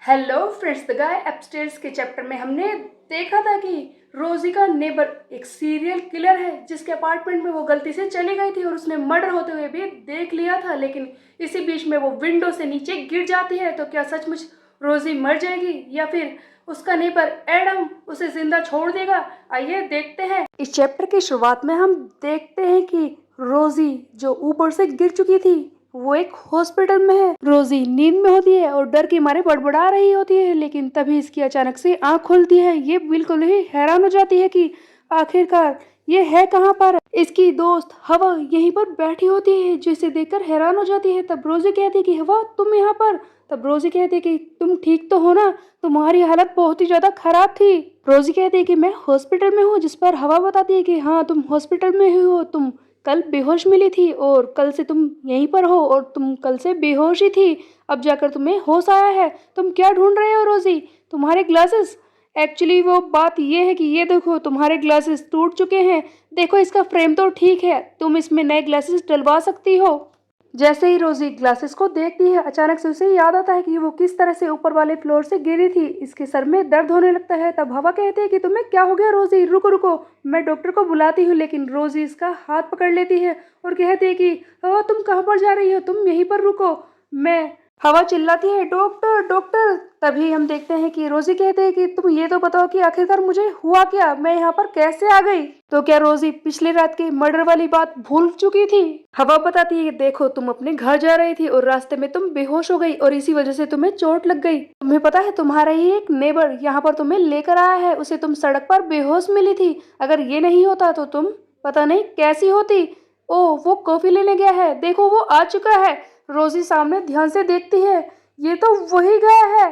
Hello friends, the guy upstairs के chapter में हमने देखा था कि रोजी का नेबर एक सीरियल किलर है जिसके अपार्टमेंट में वो गलती से चली गई थी और उसने मर्डर होते हुए भी देख लिया था। लेकिन इसी बीच में वो विंडो से नीचे गिर जाती है। तो क्या सचमुच रोजी मर जाएगी या फिर उसका नेबर एडम उसे जिंदा छोड़ देगा? आइए देखते हैं। इस चैप्टर की शुरुआत में हम देखते हैं कि रोजी जो ऊपर से गिर चुकी थी वो एक हॉस्पिटल में है। रोजी नींद में होती है और डर के मारे बड़बड़ा रही होती है, लेकिन तभी इसकी अचानक से आंख खुलती है। ये बिल्कुल ही हैरान हो जाती है कि आखिरकार ये है कहाँ पर। इसकी दोस्त हवा यहीं पर बैठी होती है, जिसे देखकर हैरान हो जाती है। तब रोजी कहती है कि हवा तुम यहाँ पर। तब रोजी कहती है कि तुम ठीक तो हो ना, तुम्हारी हालत बहुत ही ज्यादा खराब थी। रोजी कहती है कि मैं हॉस्पिटल में हूँ, जिस पर हवा बताती है कि हाँ तुम हॉस्पिटल में ही हो, तुम कल बेहोश मिली थी और कल से तुम यहीं पर हो और तुम कल से बेहोश ही थी। अब जाकर तुम्हें होश आया है। तुम क्या ढूंढ रहे हो रोजी? तुम्हारे ग्लासेस। एक्चुअली वो बात ये है कि ये देखो तुम्हारे ग्लासेस टूट चुके हैं। देखो इसका फ्रेम तो ठीक है, तुम इसमें नए ग्लासेस डलवा सकती हो। जैसे ही रोजी ग्लासेस को देखती है, अचानक से उसे याद आता है कि वो किस तरह से ऊपर वाले फ्लोर से गिरी थी। इसके सर में दर्द होने लगता है। तब हवा कहती है कि तुम्हें क्या हो गया रोजी? रुको रुको, मैं डॉक्टर को बुलाती हूँ। लेकिन रोजी इसका हाथ पकड़ लेती है और कहती है कि तुम कहाँ पर जा रही हो? तुम यहीं पर रुको, मैं। हवा चिल्लाती है डॉक्टर डॉक्टर। तभी हम देखते हैं कि रोजी कहते हैं कि तुम ये तो बताओ कि आखिरकार मुझे हुआ क्या, मैं यहाँ पर कैसे आ गई? तो क्या रोजी पिछली रात की मर्डर वाली बात भूल चुकी थी? हवा बताती है कि देखो तुम अपने घर जा रही थी और रास्ते में तुम बेहोश हो गई और इसी वजह से तुम्हें चोट लग गई। तुम्हें पता है तुम्हारा ही एक नेबर यहाँ पर तुम्हें लेकर आया है, उसे तुम सड़क पर बेहोश मिली थी। अगर ये नहीं होता तो तुम पता नहीं कैसी होती। ओ वो कॉफी लेने गया है, देखो वो आ चुका है। रोजी सामने ध्यान से देखती है, ये तो वही गया है।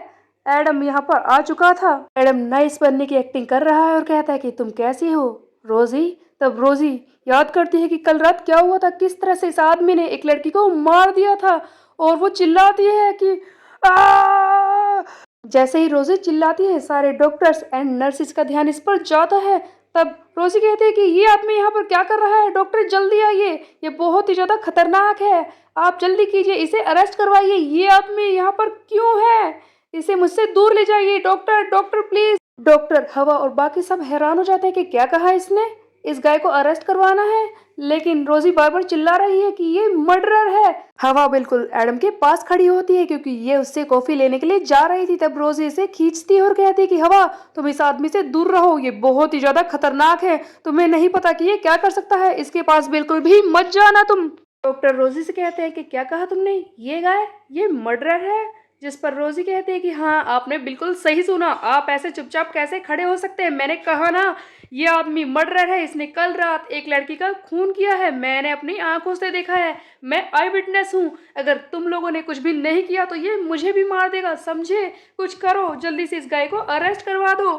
एडम यहाँ पर आ चुका था। एडम नाइस बनने की एक्टिंग कर रहा है और कहता है कि तुम कैसी हो रोजी? तब रोजी याद करती है कि कल रात क्या हुआ था, किस तरह से इस आदमी ने एक लड़की को मार दिया था और वो चिल्लाती है कि आ! जैसे ही रोजी चिल्लाती है, सारे डॉक्टर्स एंड नर्सिस का ध्यान इस पर जाता है। तब रोजी कहती है कि ये आदमी यहाँ पर क्या कर रहा है? डॉक्टर जल्दी आइए, ये बहुत ही ज्यादा खतरनाक है, आप जल्दी कीजिए, इसे अरेस्ट करवाइए। ये आदमी यहाँ पर क्यों है? इसे मुझसे दूर ले जाइए। Doctor doctor please. डॉक्टर, हवा और बाकी सब हैरान हो जाते हैं कि क्या कहा इसने, इस गाय को अरेस्ट करवाना है। लेकिन रोजी बार बार चिल्ला रही है कि ये मर्डरर है। हवा बिल्कुल एडम के पास खड़ी होती है क्योंकि ये उससे कॉफी लेने के लिए जा रही थी। तब रोजी इसे खींचती है और कहती है कि हवा तुम इस आदमी से दूर रहो, ये बहुत ही ज्यादा खतरनाक है, तुम्हें नहीं पता कि ये क्या कर सकता है, इसके पास बिल्कुल भी मत जाना तुम। डॉक्टर रोजी से कहते हैं कि क्या कहा तुमने, ये गाय ये मर्डरर है? जिस पर रोजी कहती है कि हाँ आपने बिल्कुल सही सुना, आप ऐसे चुपचाप कैसे खड़े हो सकते हैं? मैंने कहा ना ये आदमी मर्डरर है, इसने कल रात एक लड़की का खून किया है, मैंने अपनी आंखों से देखा है, मैं आई विटनेस हूँ। अगर तुम लोगों ने कुछ भी नहीं किया तो ये मुझे भी मार देगा, समझे? कुछ करो, जल्दी से इस गाय को अरेस्ट करवा दो।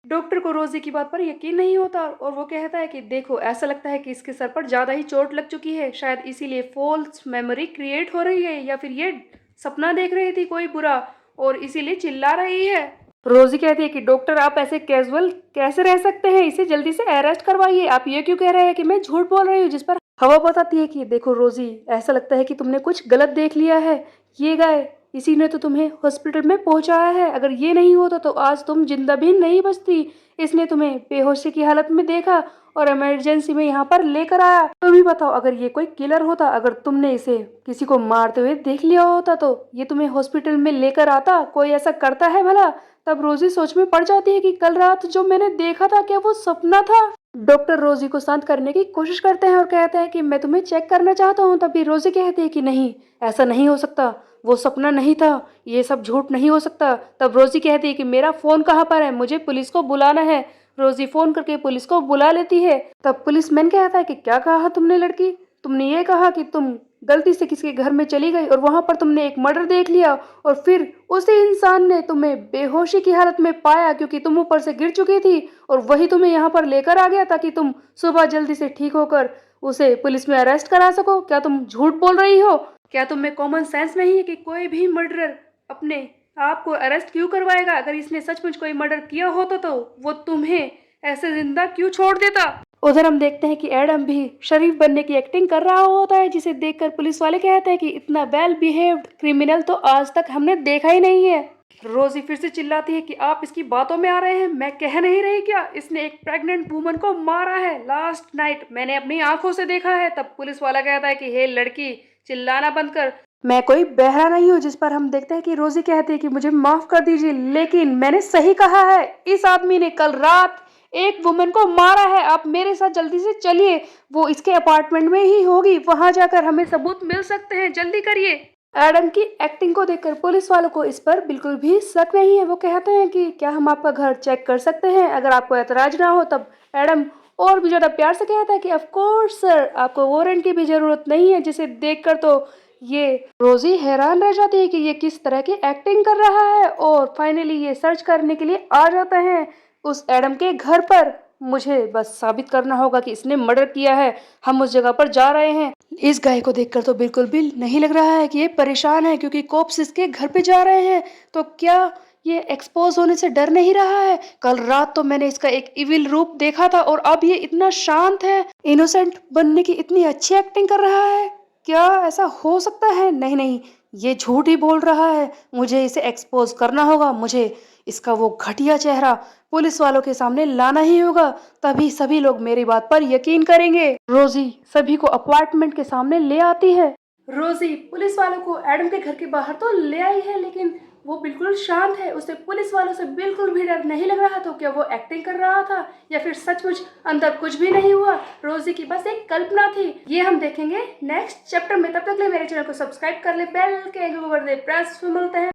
डॉक्टर को रोजी की बात पर यकीन नहीं होता और वो कहता है कि देखो ऐसा लगता है कि इसके सर पर ज़्यादा ही चोट लग चुकी है, शायद इसीलिए फॉल्स मेमोरी क्रिएट हो रही है या फिर ये सपना देख रही थी कोई बुरा और इसीलिए चिल्ला रही है। रोजी कहती है कि डॉक्टर आप ऐसे कैजुअल कैसे रह सकते हैं, इसे जल्दी से अरेस्ट करवाइए, आप ये क्यों कह रहे हैं कि मैं झूठ बोल रही हूँ? जिस पर हवा बताती है कि देखो रोजी ऐसा लगता है कि तुमने कुछ गलत देख लिया है, ये गाय इसी ने तो तुम्हें हॉस्पिटल में पहुंचाया है, अगर ये नहीं होता तो आज तुम जिंदा भी नहीं बचती। इसने तुम्हें बेहोशी की हालत में देखा और इमरजेंसी में यहाँ पर लेकर आया। तुम ही बताओ अगर ये कोई किलर होता, अगर तुमने इसे किसी को मारते हुए देख लिया होता तो ये तुम्हें हॉस्पिटल में लेकर आता? कोई ऐसा करता है भला? तब रोजी सोच में पड़ जाती है कि कल रात जो मैंने देखा था क्या वो सपना था? डॉक्टर रोजी को शांत करने की कोशिश करते हैं और कहते हैं कि मैं तुम्हें चेक करना चाहता हूँ। तभी रोजी कहती है कि नहीं ऐसा नहीं हो सकता, वो सपना नहीं था, ये सब झूठ नहीं हो सकता। तब रोजी कहती है कि मेरा फोन कहाँ पर है, मुझे पुलिस को बुलाना है। रोजी फोन करके पुलिस को बुला लेती है। तब पुलिसमैन कहता है कि क्या कहा तुमने लड़की? तुमने ये कहा कि तुम गलती से किसी के घर में चली गई और वहां पर तुमने एक मर्डर देख लिया और फिर उसी इंसान ने तुम्हें बेहोशी की हालत में पाया क्योंकि तुम ऊपर से गिर चुकी थी और वही तुम्हें यहाँ पर लेकर आ गया ताकि तुम सुबह जल्दी से ठीक होकर उसे पुलिस में अरेस्ट करा सको। क्या तुम झूठ बोल रही हो? क्या तुम में कॉमन सेंस नहीं है कि कोई भी मर्डरर अपने आप को अरेस्ट क्यों करवाएगा? अगर इसने सचमुच कोई मर्डर किया होता तो वो तुम्हें ऐसे जिंदा क्यों छोड़ देता? उधर हम देखते हैं कि एडम भी शरीफ बनने की एक्टिंग कर रहा होता है, जिसे देखकर पुलिस वाले कहते हैं कि इतना वेल बिहेव्ड क्रिमिनल तो आज तक हमने देखा ही नहीं है। रोजी फिर से चिल्लाती है कि आप इसकी बातों में आ रहे हैं, मैं कह नहीं रही क्या, इसने एक प्रेग्नेंट वुमन को मारा है लास्ट नाइट, मैंने अपनी आंखों से देखा है। तब पुलिस वाला कहता है कि हे लड़की, चिल्लाना बंद कर, मैं कोई बहरा नहीं हूँ। जिस पर हम देखते हैं कि रोजी कहती है कि मुझे माफ कर दीजिए, लेकिन मैंने सही कहा है, इस आदमी ने कल रात एक वुमन को मारा है। आप मेरे साथ जल्दी से चलिए, वो इसके अपार्टमेंट में ही होगी, वहां जाकर हमें सबूत मिल सकते हैं, जल्दी करिए। एडम की एक्टिंग को देखकर पुलिस वालों को इस पर बिल्कुल भी शक नहीं है। वो कहते हैं कि क्या हम आपका घर चेक कर सकते हैं, अगर आपको एतराज ना हो। तब एडम और भी ज्यादा प्यार से कहता है कि ऑफ कोर्स सर, आपको वारंट की भी जरूरत नहीं है। जिसे देखकर तो ये रोजी हैरान रह जाती है कि ये किस तरह की एक्टिंग कर रहा है, और फाइनली ये सर्च करने के लिए आ जाते हैं उस एडम के घर पर। मुझे बस साबित करना होगा कि इसने मर्डर किया है, हम उस जगह पर जा रहे हैं। इस गाय को देखकर तो बिल्कुल भी नहीं लग रहा है कि ये परेशान है, क्योंकि कोप्स इसके घर पे जा रहे हैं। तो क्या ये एक्सपोज होने से डर नहीं रहा है? कल रात तो मैंने इसका एक इविल रूप देखा था, और अब ये इतना शांत है, इनोसेंट बनने की इतनी अच्छी एक्टिंग कर रहा है। क्या ऐसा हो सकता है? नहीं नहीं, ये झूठ ही बोल रहा है। मुझे इसे एक्सपोज करना होगा, मुझे इसका वो घटिया चेहरा पुलिस वालों के सामने लाना ही होगा, तभी सभी लोग मेरी बात पर यकीन करेंगे। रोजी सभी को अपार्टमेंट के सामने ले आती है। रोजी पुलिस वालों को एडम के घर के बाहर तो ले आई है, लेकिन वो बिल्कुल शांत है, उसे पुलिस वालों से बिल्कुल भी डर नहीं लग रहा। तो क्या वो एक्टिंग कर रहा था, या फिर सचमुच अंदर कुछ भी नहीं हुआ, रोजी की बस एक कल्पना थी? ये हम देखेंगे नेक्स्ट चैप्टर में। तब तक के लिए मेरे चैनल को सब्सक्राइब कर ले, बेल के आइकन को कर दे प्रेस। मिलते हैं।